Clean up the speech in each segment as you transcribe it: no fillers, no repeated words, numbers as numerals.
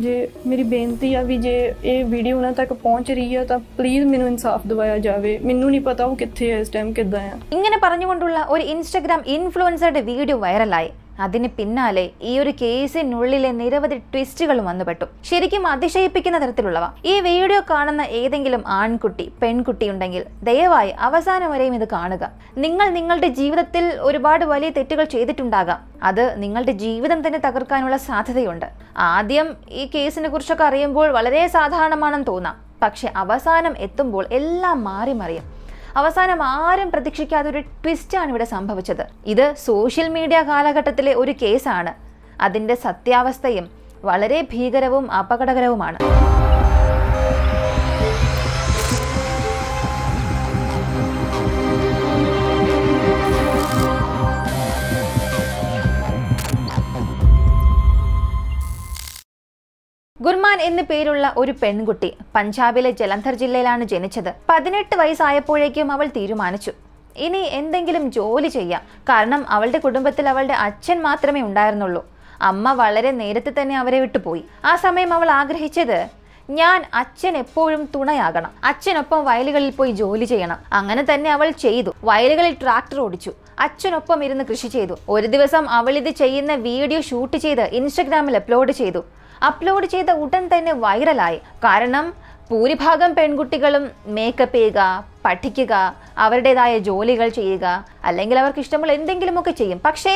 ਜੇ ਮੇਰੀ ਬੇਨਤੀ ਆ ਵੀ ਜੇ ਇਹ ਵੀਡੀਓ ਉਹਨਾਂ ਤੱਕ ਪਹੁੰਚ ਰਹੀ ਆ ਤਾਂ പ്ലീസ് ਮੈਨੂੰ ਇਨਸਾਫ ਦਿਵਾਇਆ ਜਾਵੇ। ਮੈਨੂੰ ਨਹੀਂ ਪਤਾ ਉਹ ਕਿੱਥੇ ਹੈ ਇਸ ടൈം കിਦਾ ആ। ഇങ്ങനെ പറഞ്ഞുകൊണ്ടുള്ള ഒരു ഇൻസ്റ്റഗ്രാം ഇൻഫ്ലുവൻസറുടെ വീഡിയോ വൈറലായി. അതിന് പിന്നാലെ ഈ ഒരു കേസിനുള്ളിലെ നിരവധി ട്വിസ്റ്റുകളും വന്നുപെട്ടു, ശരിക്കും അതിശയിപ്പിക്കുന്ന തരത്തിലുള്ളവ. ഈ വീഡിയോ കാണുന്ന ഏതെങ്കിലും ആൺകുട്ടി പെൺകുട്ടി ഉണ്ടെങ്കിൽ ദയവായി അവസാനം വരെയും ഇത് കാണുക. നിങ്ങൾ നിങ്ങളുടെ ജീവിതത്തിൽ ഒരുപാട് വലിയ തെറ്റുകൾ ചെയ്തിട്ടുണ്ടാകാം. അത് നിങ്ങളുടെ ജീവിതം തന്നെ തകർക്കാനുള്ള സാധ്യതയുണ്ട്. ആദ്യം ഈ കേസിനെ കുറിച്ചൊക്കെ അറിയുമ്പോൾ വളരെ സാധാരണമാണെന്ന് തോന്നാം. പക്ഷെ അവസാനം എത്തുമ്പോൾ എല്ലാം മാറി മറിയും. അവസാനം ആരും പ്രതീക്ഷിക്കാത്ത ഒരു ട്വിസ്റ്റാണ് ഇവിടെ സംഭവിച്ചത്. ഇത് സോഷ്യൽ മീഡിയ കാലഘട്ടത്തിലെ ഒരു കേസാണ്. അതിൻ്റെ സത്യാവസ്ഥയും വളരെ ഭീകരവും അപകടകരവുമാണ്. ഗുർമാൻ എന്നു പേരുള്ള ഒരു പെൺകുട്ടി പഞ്ചാബിലെ ജലന്ധർ ജില്ലയിലാണ് ജനിച്ചത്. 18 വയസ്സായപ്പോഴേക്കും അവൾ തീരുമാനിച്ചു ഇനി എന്തെങ്കിലും ജോലി ചെയ്യാം. കാരണം അവളുടെ കുടുംബത്തിൽ അവളുടെ അച്ഛൻ മാത്രമേ ഉണ്ടായിരുന്നുള്ളൂ. അമ്മ വളരെ നേരത്തെ തന്നെ അവരെ വിട്ടുപോയി. ആ സമയം അവൾ ആഗ്രഹിച്ചത് ഞാൻ അച്ഛൻ എപ്പോഴും തുണയാകണം, അച്ഛനൊപ്പം വയലുകളിൽ പോയി ജോലി ചെയ്യണം. അങ്ങനെ തന്നെ അവൾ ചെയ്തു. വയലുകളിൽ ട്രാക്ടർ ഓടിച്ചു, അച്ഛനൊപ്പം ഇരുന്ന് കൃഷി ചെയ്തു. ഒരു ദിവസം അവൾ ഇത് ചെയ്യുന്ന വീഡിയോ ഷൂട്ട് ചെയ്ത് ഇൻസ്റ്റഗ്രാമിൽ അപ്ലോഡ് ചെയ്തു. അപ്ലോഡ് ചെയ്ത ഉടൻ തന്നെ വൈറലായി. കാരണം ഭൂരിഭാഗം പെൺകുട്ടികളും മേക്കപ്പ് ചെയ്യുക, പഠിക്കുക, അവരുടേതായ ജോലികൾ ചെയ്യുക, അല്ലെങ്കിൽ അവർക്ക് ഇഷ്ടമുള്ള എന്തെങ്കിലുമൊക്കെ ചെയ്യും. പക്ഷേ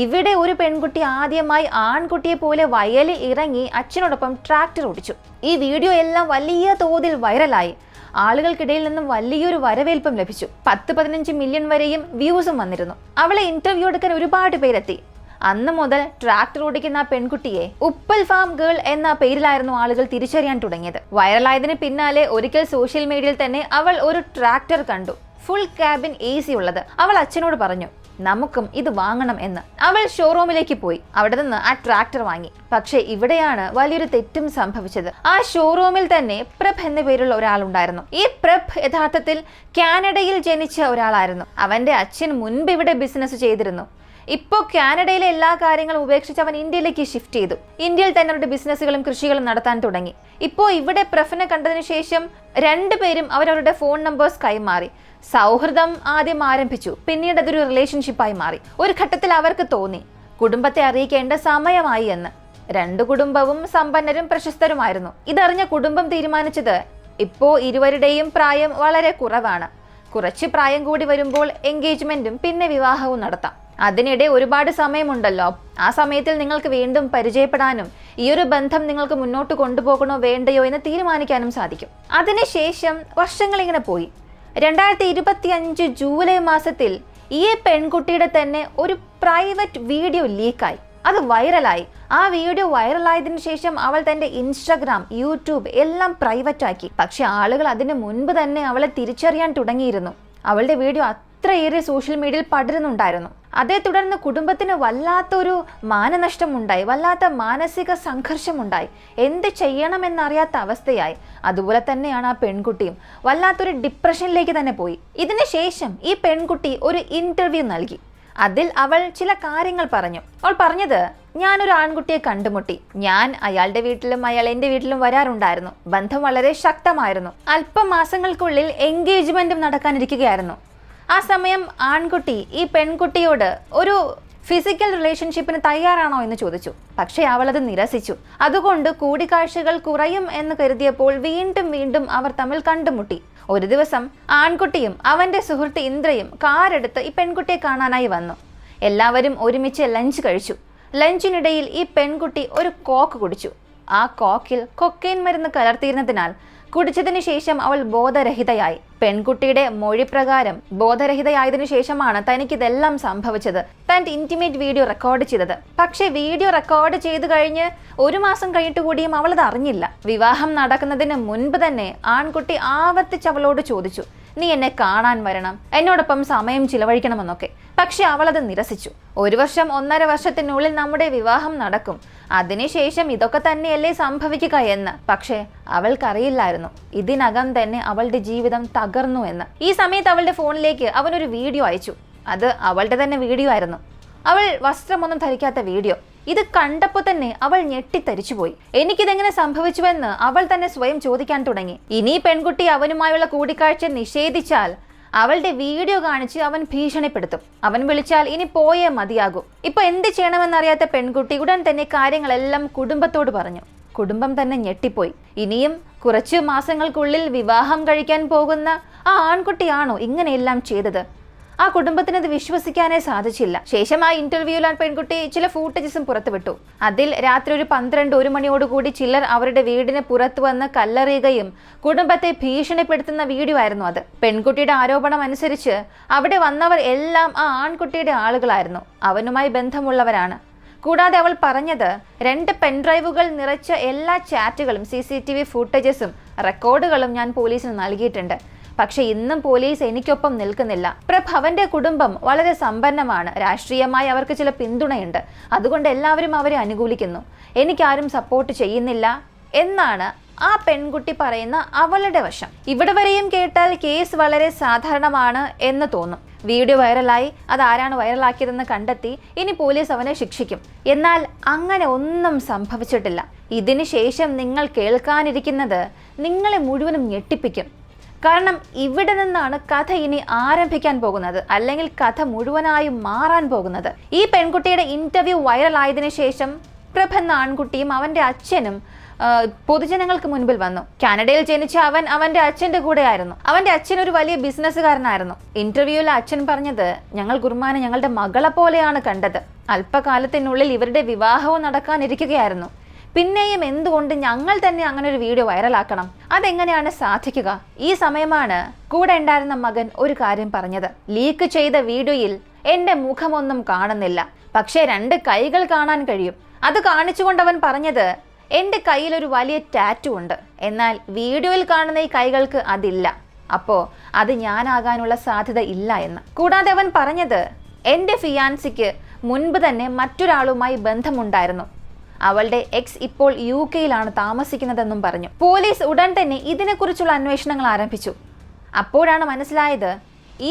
ഇവിടെ ഒരു പെൺകുട്ടി ആദ്യമായി ആൺകുട്ടിയെ പോലെ വയലിൽ ഇറങ്ങി അച്ഛനോടൊപ്പം ട്രാക്ടർ ഓടിച്ചു. ഈ വീഡിയോ എല്ലാം വലിയ തോതിൽ വൈറലായി. ആളുകൾക്കിടയിൽ നിന്നും വലിയൊരു വരവേൽപ്പും ലഭിച്ചു. 10-15 മില്യൺ വരെയും വ്യൂസും വന്നിരുന്നു. അവളെ ഇന്റർവ്യൂ എടുക്കാൻ ഒരുപാട് പേരെത്തി. അന്ന് മുതൽ ട്രാക്ടർ ഓടിക്കുന്ന ആ പെൺകുട്ടിയെ ഉപ്പൽ ഫാം ഗേൾ എന്ന പേരിലായിരുന്നു ആളുകൾ തിരിച്ചറിയാൻ തുടങ്ങിയത്. വൈറലായതിന് പിന്നാലെ ഒരിക്കൽ സോഷ്യൽ മീഡിയയിൽ തന്നെ അവൾ ഒരു ട്രാക്ടർ കണ്ടു, ഫുൾ ക്യാബിൻ AC ഉള്ളത്. അവൾ അച്ഛനോട് പറഞ്ഞു നമുക്കും ഇത് വാങ്ങണം എന്ന്. അവൾ ഷോറൂമിലേക്ക് പോയി. അവിടെ നിന്ന് ആ ട്രാക്ടർ വാങ്ങി. പക്ഷേ ഇവിടെയാണ് വലിയൊരു തെറ്റും സംഭവിച്ചത്. ആ ഷോറൂമിൽ തന്നെ പ്രഭ് എന്ന പേരുള്ള ഒരാളുണ്ടായിരുന്നു. ഈ പ്രഭ് യഥാർത്ഥത്തിൽ കാനഡയിൽ ജനിച്ച ഒരാളായിരുന്നു. അവന്റെ അച്ഛൻ മുൻപ് ഇവിടെ ബിസിനസ് ചെയ്തിരുന്നു. ഇപ്പോൾ കാനഡയിലെ എല്ലാ കാര്യങ്ങളും ഉപേക്ഷിച്ച് അവൻ ഇന്ത്യയിലേക്ക് ഷിഫ്റ്റ് ചെയ്തു. ഇന്ത്യയിൽ തന്നെ അവരുടെ ബിസിനസ്സുകളും കൃഷികളും നടത്താൻ തുടങ്ങി. ഇപ്പോൾ ഇവിടെ പ്രഫിനെ കണ്ടതിന് ശേഷം രണ്ടുപേരും അവരവരുടെ ഫോൺ നമ്പേഴ്സ് കൈമാറി. സൗഹൃദം ആദ്യം ആരംഭിച്ചു, പിന്നീട് അതൊരു റിലേഷൻഷിപ്പായി മാറി. ഒരു ഘട്ടത്തിൽ അവർക്ക് തോന്നി കുടുംബത്തെ അറിയിക്കേണ്ട സമയമായി എന്ന്. രണ്ടു കുടുംബവും സമ്പന്നരും പ്രശസ്തരുമായിരുന്നു. ഇതറിഞ്ഞ കുടുംബം തീരുമാനിച്ചത് ഇപ്പോൾ ഇരുവരുടെയും പ്രായം വളരെ കുറവാണ്. കുറച്ച് പ്രായം കൂടി വരുമ്പോൾ എൻഗേജ്മെന്റും പിന്നെ വിവാഹവും നടത്താം. അതിനിടെ ഒരുപാട് സമയമുണ്ടല്ലോ. ആ സമയത്തിൽ നിങ്ങൾക്ക് വീണ്ടും പരിചയപ്പെടാനും ഈ ഒരു ബന്ധം നിങ്ങൾക്ക് മുന്നോട്ട് കൊണ്ടുപോകണോ വേണ്ടയോ എന്ന് തീരുമാനിക്കാനും സാധിക്കും. അതിനുശേഷം വർഷങ്ങൾ ഇങ്ങനെ പോയി. 2025 ജൂലൈ മാസത്തിൽ ഈ പെൺകുട്ടിയുടെ തന്നെ ഒരു പ്രൈവറ്റ് വീഡിയോ ലീക്കായി. അത് വൈറലായി. ആ വീഡിയോ വൈറലായതിനു ശേഷം അവൾ തന്റെ ഇൻസ്റ്റഗ്രാം, യൂട്യൂബ് എല്ലാം പ്രൈവറ്റ് ആക്കി. പക്ഷെ ആളുകൾ അതിന് മുൻപ് തന്നെ അവളെ തിരിച്ചറിയാൻ തുടങ്ങിയിരുന്നു. അവളുടെ വീഡിയോ അത്രയേറെ സോഷ്യൽ മീഡിയയിൽ പടരുന്നുണ്ടായിരുന്നു. അതേ തുടർന്ന് കുടുംബത്തിന് വല്ലാത്തൊരു മാനനഷ്ടമുണ്ടായി, വല്ലാത്ത മാനസിക സംഘർഷമുണ്ടായി. എന്ത് ചെയ്യണമെന്നറിയാത്ത അവസ്ഥയായി. അതുപോലെ തന്നെയാണ് ആ പെൺകുട്ടിയും വല്ലാത്തൊരു ഡിപ്രഷനിലേക്ക് തന്നെ പോയി. ഇതിന് ശേഷം ഈ പെൺകുട്ടി ഒരു ഇന്റർവ്യൂ നൽകി. അതിൽ അവൾ ചില കാര്യങ്ങൾ പറഞ്ഞു. അവൾ പറഞ്ഞത് ഞാനൊരു ആൺകുട്ടിയെ കണ്ടുമുട്ടി. ഞാൻ അയാളുടെ വീട്ടിലും അയാൾ എൻ്റെ വീട്ടിലും വരാറുണ്ടായിരുന്നു. ബന്ധം വളരെ ശക്തമായിരുന്നു. അല്പം മാസങ്ങൾക്കുള്ളിൽ എൻഗേജ്മെന്റും നടക്കാനിരിക്കുകയായിരുന്നു. ആ സമയം ആൺകുട്ടി ഈ പെൺകുട്ടിയോട് ഒരു ഫിസിക്കൽ റിലേഷൻഷിപ്പിന് തയ്യാറാണോ എന്ന് ചോദിച്ചു. പക്ഷേ അവളത് നിരസിച്ചു. അതുകൊണ്ട് കൂടിക്കാഴ്ചകൾ കുറയും എന്ന് കരുതിയപ്പോൾ വീണ്ടും അവർ തമ്മിൽ കണ്ടുമുട്ടി. ഒരു ദിവസം ആൺകുട്ടിയും അവന്റെ സുഹൃത്ത് ഇന്ദ്രയും കാറെടുത്ത് ഈ പെൺകുട്ടിയെ കാണാനായി വന്നു. എല്ലാവരും ഒരുമിച്ച് ലഞ്ച് കഴിച്ചു. ലഞ്ചിനിടയിൽ ഈ പെൺകുട്ടി ഒരു കോക്ക് കുടിച്ചു. ആ കോക്കിൽ കൊക്കൈൻ മരുന്ന് കലർത്തിയിരുന്നതിനാൽ കുടിച്ചതിന് ശേഷം അവൾ ബോധരഹിതയായി. പെൺകുട്ടിയുടെ മൊഴി പ്രകാരം ബോധരഹിതയായതിനു ശേഷമാണ് തനിക്കിതെല്ലാം സംഭവിച്ചത്. തന്റെ ഇന്റിമേറ്റ് വീഡിയോ റെക്കോർഡ് ചെയ്തത്. പക്ഷെ വീഡിയോ റെക്കോർഡ് ചെയ്തു കഴിഞ്ഞ് 1 മാസം കഴിഞ്ഞിട്ട് കൂടിയും അവളത് അറിഞ്ഞില്ല. വിവാഹം നടക്കുന്നതിന് മുൻപ് തന്നെ ആൺകുട്ടി ആവർത്തിച്ച് അവളോട് ചോദിച്ചു നീ എന്നെ കാണാൻ വരണം, എന്നോടൊപ്പം സമയം ചിലവഴിക്കണമെന്നൊക്കെ. പക്ഷെ അവളത് നിരസിച്ചു. 1 വർഷം 1.5 വർഷത്തിനുള്ളിൽ നമ്മുടെ വിവാഹം നടക്കും, അതിനുശേഷം ഇതൊക്കെ തന്നെയല്ലേ സംഭവിക്കുക എന്ന്. പക്ഷേ അവൾക്കറിയില്ലായിരുന്നു ഇതിനകം തന്നെ അവളുടെ ജീവിതം തകർന്നു എന്ന്. ഈ സമയത്ത് അവളുടെ ഫോണിലേക്ക് അവനൊരു വീഡിയോ അയച്ചു. അത് അവളുടെ തന്നെ വീഡിയോ ആയിരുന്നു. അവൾ വസ്ത്രമൊന്നും ധരിക്കാത്ത വീഡിയോ. ഇത് കണ്ടപ്പോൾ തന്നെ അവൾ ഞെട്ടിത്തരിച്ചുപോയി. എനിക്കിതെങ്ങനെ സംഭവിച്ചുവെന്ന് അവൾ തന്നെ സ്വയം ചോദിക്കാൻ തുടങ്ങി. ഇനി പെൺകുട്ടി അവനുമായുള്ള കൂടിക്കാഴ്ച നിഷേധിച്ചാൽ അവളുടെ വീഡിയോ കാണിച്ച് അവൻ ഭീഷണിപ്പെടുത്തും. അവൻ വിളിച്ചാൽ ഇനി പോയേ മതിയാകൂ. ഇപ്പൊ എന്ത് ചെയ്യണമെന്നറിയാത്ത പെൺകുട്ടി ഉടൻ തന്നെ കാര്യങ്ങളെല്ലാം കുടുംബത്തോട് പറഞ്ഞു. കുടുംബം തന്നെ ഞെട്ടിപ്പോയി. ഇനിയും കുറച്ച് മാസങ്ങൾക്കുള്ളിൽ വിവാഹം കഴിക്കാൻ പോകുന്ന ആ ആൺകുട്ടിയാണോ ഇങ്ങനെയെല്ലാം ചെയ്തത്? ആ കുടുംബത്തിന് അത് വിശ്വസിക്കാനേ സാധിച്ചില്ല. ശേഷം ആ ഇന്റർവ്യൂവിൽ ആ പെൺകുട്ടി ചില ഫൂട്ടേജസും പുറത്തുവിട്ടു. അതിൽ രാത്രി ഒരു 12-1 മണിയോടുകൂടി ചിലർ അവരുടെ വീടിന് പുറത്തു വന്ന് കല്ലെറിയുകയും കുടുംബത്തെ ഭീഷണിപ്പെടുത്തുന്ന വീഡിയോ ആയിരുന്നു അത്. പെൺകുട്ടിയുടെ ആരോപണം അനുസരിച്ച് അവിടെ വന്നവർ എല്ലാം ആ ആൺകുട്ടിയുടെ ആളുകളായിരുന്നു, അവനുമായി ബന്ധമുള്ളവരാണ്. കൂടാതെ അവൾ പറഞ്ഞത് 2 പെൻഡ്രൈവുകൾ നിറച്ച എല്ലാ ചാറ്റുകളും CCTV ഫൂട്ടേജസും റെക്കോർഡുകളും ഞാൻ പോലീസിന് നൽകിയിട്ടുണ്ട്. പക്ഷെ ഇന്നും പോലീസ് എനിക്കൊപ്പം നിൽക്കുന്നില്ല. പ്രഭവന്റെ കുടുംബം വളരെ സമ്പന്നമാണ്, രാഷ്ട്രീയമായി അവർക്ക് ചില പിന്തുണയുണ്ട്, അതുകൊണ്ട് എല്ലാവരും അവരെ അനുകൂലിക്കുന്നു, എനിക്കാരും സപ്പോർട്ട് ചെയ്യുന്നില്ല എന്നാണ് ആ പെൺകുട്ടി പറയുന്ന അവളുടെ വശം. ഇവിടെ വരെയും കേട്ടാൽ കേസ് വളരെ സാധാരണമാണ് എന്ന് തോന്നും. വീഡിയോ വൈറലായി, അതാരാണ് വൈറലാക്കിയതെന്ന് കണ്ടെത്തി ഇനി പോലീസ് അവനെ ശിക്ഷിക്കും. എന്നാൽ അങ്ങനെ ഒന്നും സംഭവിച്ചിട്ടില്ല. ഇതിനു ശേഷം നിങ്ങൾ കേൾക്കാനിരിക്കുന്നത് നിങ്ങളെ മുഴുവനും ഞെട്ടിപ്പിക്കും. കാരണം ഇവിടെ നിന്നാണ് കഥ ഇനി ആരംഭിക്കാൻ പോകുന്നത്, അല്ലെങ്കിൽ കഥ മുഴുവനായും മാറാൻ പോകുന്നത്. ഈ പെൺകുട്ടിയുടെ ഇന്റർവ്യൂ വൈറലായതിനു ശേഷം പ്രഭ എന്ന ആൺകുട്ടിയും അവന്റെ അച്ഛനും പൊതുജനങ്ങൾക്ക് മുൻപിൽ വന്നു. കാനഡയിൽ ജനിച്ച അവൻ അവന്റെ അച്ഛന്റെ കൂടെയായിരുന്നു. അവന്റെ അച്ഛൻ ഒരു വലിയ ബിസിനസ്സുകാരനായിരുന്നു. ഇന്റർവ്യൂവിൽ അച്ഛൻ പറഞ്ഞത്, ഞങ്ങൾ ഗുർമാനെ ഞങ്ങളുടെ മകളെ പോലെയാണ് കണ്ടത്. അല്പകാലത്തിനുള്ളിൽ ഇവരുടെ വിവാഹവും നടക്കാനിരിക്കുകയായിരുന്നു. പിന്നെയും എന്തുകൊണ്ട് ഞങ്ങൾ തന്നെ അങ്ങനെ ഒരു വീഡിയോ വൈറലാക്കണം? അതെങ്ങനെയാണ് സാധിക്കുക? ഈ സമയമാണ് കൂടെ ഉണ്ടായിരുന്ന മകൻ ഒരു കാര്യം പറഞ്ഞത്. ലീക്ക് ചെയ്ത വീഡിയോയിൽ എന്റെ മുഖമൊന്നും കാണുന്നില്ല, പക്ഷേ 2 കൈകൾ കാണാൻ കഴിയും. അത് കാണിച്ചുകൊണ്ട് അവൻ പറഞ്ഞത്, എന്റെ കയ്യിൽ ഒരു വലിയ ടാറ്റു ഉണ്ട്, എന്നാൽ വീഡിയോയിൽ കാണുന്ന ഈ കൈകൾക്ക് അതില്ല, അപ്പോ അത് ഞാനാകാനുള്ള സാധ്യത ഇല്ല എന്ന്. കൂടാതെ അവൻ പറഞ്ഞത്, എന്റെ ഫിയാൻസിക്ക് മുൻപ് തന്നെ മറ്റൊരാളുമായി ബന്ധമുണ്ടായിരുന്നു, അവളുടെ എക്സ് ഇപ്പോൾ UK-യിലാണ് താമസിക്കുന്നതെന്നും പറഞ്ഞു. പോലീസ് ഉടൻ തന്നെ ഇതിനെക്കുറിച്ചുള്ള അന്വേഷണങ്ങൾ ആരംഭിച്ചു. അപ്പോഴാണ് മനസ്സിലായത്,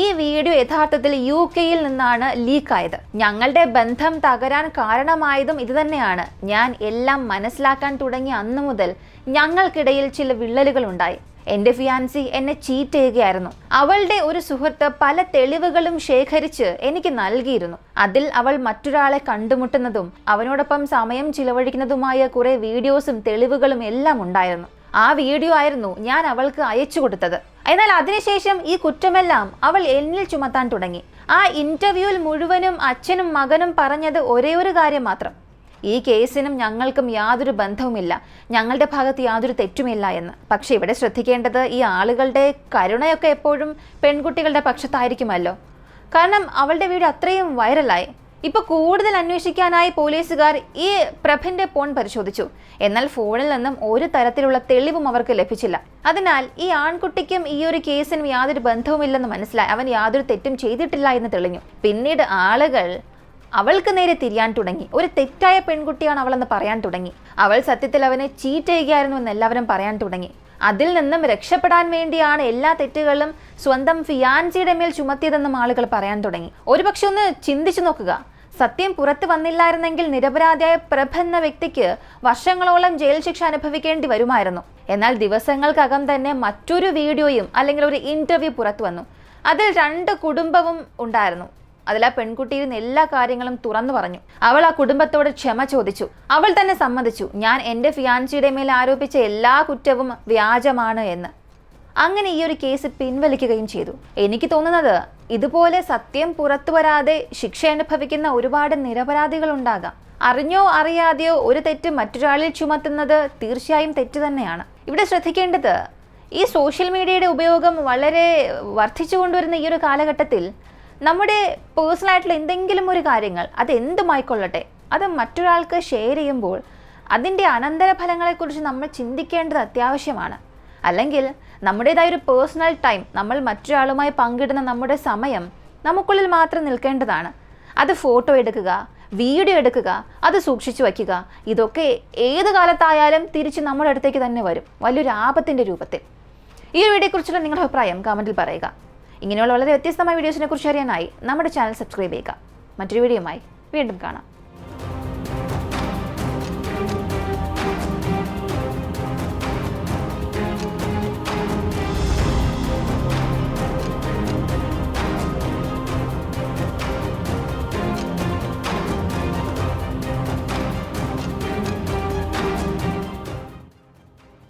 ഈ വീഡിയോ യഥാർത്ഥത്തിൽ UK-യിൽ നിന്നാണ് ലീക്കായത്. ഞങ്ങളുടെ ബന്ധം തകരാൻ കാരണമായതും ഇതുതന്നെയാണ്. ഞാൻ എല്ലാം മനസ്സിലാക്കാൻ തുടങ്ങിയ അന്നു മുതൽ ഞങ്ങൾക്കിടയിൽ ചില വിള്ളലുകൾ ഉണ്ടായി. എന്റെ ഫിയാൻസി എന്നെ ചീറ്റ് ചെയ്യുകയായിരുന്നു. അവളുടെ ഒരു സുഹൃത്ത് പല തെളിവുകളും ശേഖരിച്ച് എനിക്ക് നൽകിയിരുന്നു. അതിൽ അവൾ മറ്റൊരാളെ കണ്ടുമുട്ടുന്നതും അവനോടൊപ്പം സമയം ചിലവഴിക്കുന്നതുമായ കുറെ വീഡിയോസും തെളിവുകളും എല്ലാം ഉണ്ടായിരുന്നു. ആ വീഡിയോ ആയിരുന്നു ഞാൻ അവൾക്ക് അയച്ചു കൊടുത്തത്. എന്നാൽ അതിനുശേഷം ഈ കുറ്റമെല്ലാം അവൾ എന്നിൽ ചുമത്താൻ തുടങ്ങി. ആ ഇന്റർവ്യൂവിൽ മുഴുവനും അച്ഛനും മകനും പറഞ്ഞത് ഒരേ ഒരു കാര്യം മാത്രം, ഈ കേസിനും ഞങ്ങൾക്കും യാതൊരു ബന്ധവുമില്ല, ഞങ്ങളുടെ ഭാഗത്ത് യാതൊരു തെറ്റുമില്ല എന്ന്. പക്ഷെ ഇവിടെ ശ്രദ്ധിക്കേണ്ടത്, ഈ ആളുകളുടെ കരുണയൊക്കെ എപ്പോഴും പെൺകുട്ടികളുടെ പക്ഷത്തായിരിക്കുമല്ലോ. കാരണം അവളുടെ വീഡിയോ അത്രയും വൈറലായി. ഇപ്പൊ കൂടുതൽ അന്വേഷിക്കാനായി പോലീസുകാർ ഈ പ്രഭിന്റെ ഫോൺ പരിശോധിച്ചു. എന്നാൽ ഫോണിൽ നിന്നും ഒരു തരത്തിലുള്ള തെളിവും അവർക്ക് ലഭിച്ചില്ല. അതിനാൽ ഈ ആൺകുട്ടിക്കും ഈ ഒരു കേസിനും യാതൊരു ബന്ധവുമില്ലെന്ന് മനസ്സിലായി. അവൻ യാതൊരു തെറ്റും ചെയ്തിട്ടില്ല എന്ന് തെളിഞ്ഞു. പിന്നീട് ആളുകൾ അവൾക്ക് നേരെ തിരിയാൻ തുടങ്ങി. ഒരു തെറ്റായ പെൺകുട്ടിയാണ് അവളെന്ന് പറയാൻ തുടങ്ങി. അവൾ സത്യത്തിൽ അവനെ ചീറ്റ് ചെയ്യുകയായിരുന്നു എന്ന് എല്ലാവരും പറയാൻ തുടങ്ങി. അതിൽ നിന്നും രക്ഷപ്പെടാൻ വേണ്ടിയാണ് എല്ലാ തെറ്റുകളും സ്വന്തം ഫിയാൻസിയുടെ മേൽ ചുമത്തിയതെന്നും ആളുകൾ പറയാൻ തുടങ്ങി. ഒരുപക്ഷെ ഒന്ന് ചിന്തിച്ചു നോക്കുക, സത്യം പുറത്തു വന്നില്ലായിരുന്നെങ്കിൽ നിരപരാധിയായ പ്രഭ എന്ന വ്യക്തിക്ക് വർഷങ്ങളോളം ജയിൽ ശിക്ഷ അനുഭവിക്കേണ്ടി വരുമായിരുന്നു. എന്നാൽ ദിവസങ്ങൾക്കകം തന്നെ മറ്റൊരു വീഡിയോയും അല്ലെങ്കിൽ ഒരു ഇന്റർവ്യൂ പുറത്തു വന്നു. അതിൽ 2 കുടുംബവും ഉണ്ടായിരുന്നു. അതിൽ ആ പെൺകുട്ടി ഇരുന്ന് എല്ലാ കാര്യങ്ങളും തുറന്നു പറഞ്ഞു. അവൾ ആ കുടുംബത്തോട് ക്ഷമ ചോദിച്ചു. അവൾ തന്നെ സമ്മതിച്ചു, ഞാൻ എൻ്റെ ഫിയാൻസിയുടെ മേൽ ആരോപിച്ച എല്ലാ കുറ്റവും വ്യാജമാണ് എന്ന്. അങ്ങനെ ഈ ഒരു കേസ് പിൻവലിക്കുകയും ചെയ്തു. എനിക്ക് തോന്നുന്നത്, ഇതുപോലെ സത്യം പുറത്തു വരാതെ ശിക്ഷ അനുഭവിക്കുന്ന ഒരുപാട് നിരപരാധികൾ ഉണ്ടാകാം. അറിഞ്ഞോ അറിയാതെയോ ഒരു തെറ്റ് മറ്റൊരാളിൽ ചുമത്തുന്നത് തീർച്ചയായും തെറ്റ് തന്നെയാണ്. ഇവിടെ ശ്രദ്ധിക്കേണ്ടത്, ഈ സോഷ്യൽ മീഡിയയുടെ ഉപയോഗം വളരെ വർദ്ധിച്ചുകൊണ്ടുവരുന്ന ഈ ഒരു കാലഘട്ടത്തിൽ നമ്മുടെ പേഴ്സണലായിട്ടുള്ള എന്തെങ്കിലും ഒരു കാര്യങ്ങൾ, അത് എന്തുമായിക്കൊള്ളട്ടെ, അത് മറ്റൊരാൾക്ക് ഷെയർ ചെയ്യുമ്പോൾ അതിൻ്റെ അനന്തരഫലങ്ങളെക്കുറിച്ച് നമ്മൾ ചിന്തിക്കേണ്ടത് അത്യാവശ്യമാണ്. അല്ലെങ്കിൽ നമ്മുടേതായൊരു പേഴ്സണൽ ടൈം, നമ്മൾ മറ്റൊരാളുമായി പങ്കിടുന്ന നമ്മുടെ സമയം നമുക്കുള്ളിൽ മാത്രം നിൽക്കേണ്ടതാണ്. അത് ഫോട്ടോ എടുക്കുക, വീഡിയോ എടുക്കുക, അത് സൂക്ഷിച്ചു വയ്ക്കുക. ഇതൊക്കെ ഏത് കാലത്തായാലും തിരിച്ച് നമ്മുടെ അടുത്തേക്ക് തന്നെ വരും, വലിയൊരു ആപത്തിൻ്റെ രൂപത്തിൽ. ഈ ഒരു വീഡിയോയെക്കുറിച്ചുള്ള നിങ്ങളുടെ അഭിപ്രായം കമൻറ്റിൽ പറയുക. ഇങ്ങനെയുള്ള വളരെ വ്യത്യസ്തമായ വീഡിയോസിനെ കുറിച്ച് അറിയാനായി നമ്മുടെ ചാനൽ സബ്സ്ക്രൈബ് ചെയ്യുക. മറ്റൊരു വീഡിയോയുമായി വീണ്ടും കാണാം.